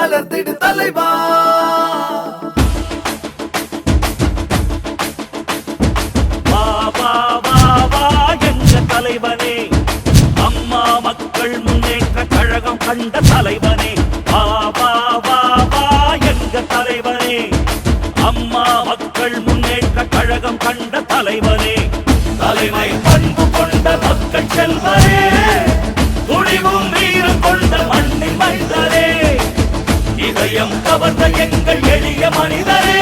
மலர்த்திடு தலைவா. வா வா வா வா எங்க தலைவனே, அம்மா மக்கள் முன்னேற்ற கழகம் கண்ட தலைவனே. வா வா வா வா எங்க தலைவனே, அம்மா மக்கள் முன்னேற்ற கழகம் கண்ட தலைவனே. தலைமை பண்பு கொண்ட மக்கள் செல்வரே, துணிவும் வீரம் கொண்ட மண்ணின் மைந்தரே, இதயம் கவர்ந்த எங்கள் எளிய மனிதரே,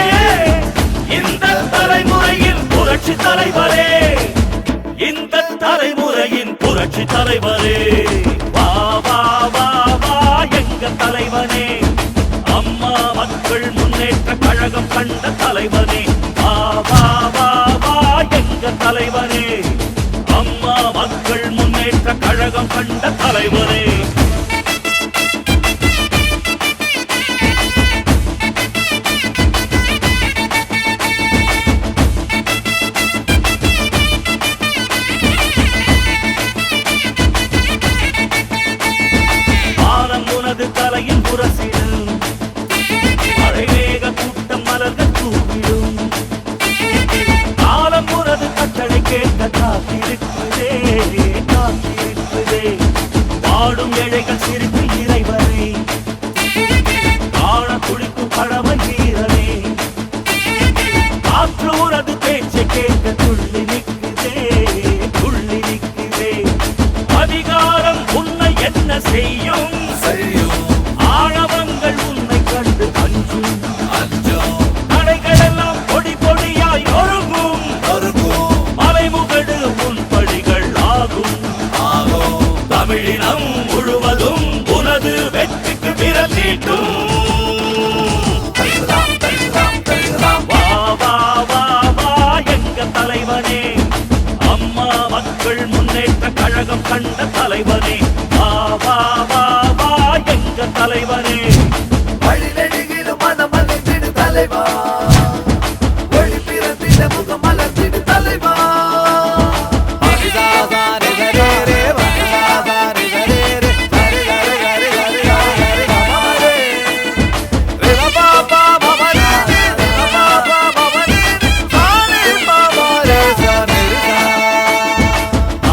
இந்த தலைமுறையின் புரட்சி தலைவரே, இந்த தலைமுறையின் புரட்சி தலைவரே. வா வா வா வா எங்க தலைவனே, அம்மா மக்கள் முன்னேற்ற கழகம் கண்ட தலைவனே. வா வா வா வா எங்க தலைவனே, அம்மா மக்கள் முன்னேற்ற கழகம் கண்ட தலைவனே. தலையின் புரசிடும் மழைவேக கூட்டம் மலர்கள் தூவிடும், காலம் உனது கட்டளை கேட்க காத்திருக்குதே காத்திருக்குதே. பாடும் ஏழைகள் சிரிப்பு இறைவனே, காண துடிக்கும் பழமை வீரனே, காற்று உனது பேச்சை கேட்க துள்ளி நிற்குதே துள்ளி நிற்குதே. அதிகாரம் உன்னை என்ன செய்யும், ஆழவங்கள் உன்னை கண்டு அஞ்சும் அஞ்சும். தடைகளெல்லாம் பொடி பொடியாய் ஒருங்கும் மலைமுகடு உன் படிகள் ஆகும் ஆகும். தமிழினம் முழுவதும் உனது வெற்றிக்கு விரல் நீட்டும். வா வா வா வா எங்க தலைவனே, அம்மா மக்கள் முன்னேற்ற கழகம் கண்ட தலைவனே. வா வா வா வா எங்க தலைவனே, வழிநெடுகிலும் மனம் மலர்த்திடு தலைவா, ஒளி பிறந்திட முகம் மலர்த்திடு தலைவா.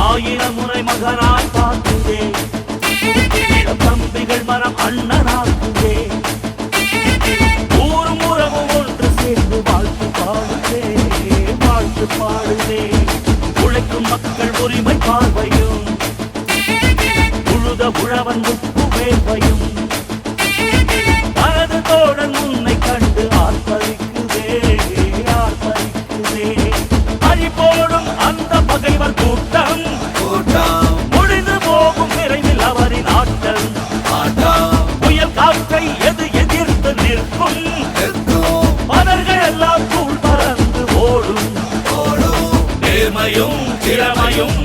ஆயிரம் முறை மகனாய் பார்க்குதே, தம்பிகள் மனம் அண்ணனாக்குதே, ஊரும் உறவும் ஒன்று சேர்ந்து வாழ்த்து பாடுதே வாழ்த்து பாடுதே. உழைக்கும் மக்கள் உரிமை பார்வையும், உழுத உழவன் உப்பு வேர்வையும், தனது தோழன் உன்னை கண்டு ஆர்ப்பரிக்குதே ஆர்ப்பரிக்குதே. அழி போடும் அந்த பகைவர் கூட்டம் முடிந்து போகும் விரைவில் அவரின் ஆட்டம். புயல் காற்றை எது எதிர்த்து நிற்கும், மலர்கள் எல்லாம் தூள் பறந்து ஓடும். நேர்மையும் திறமையும்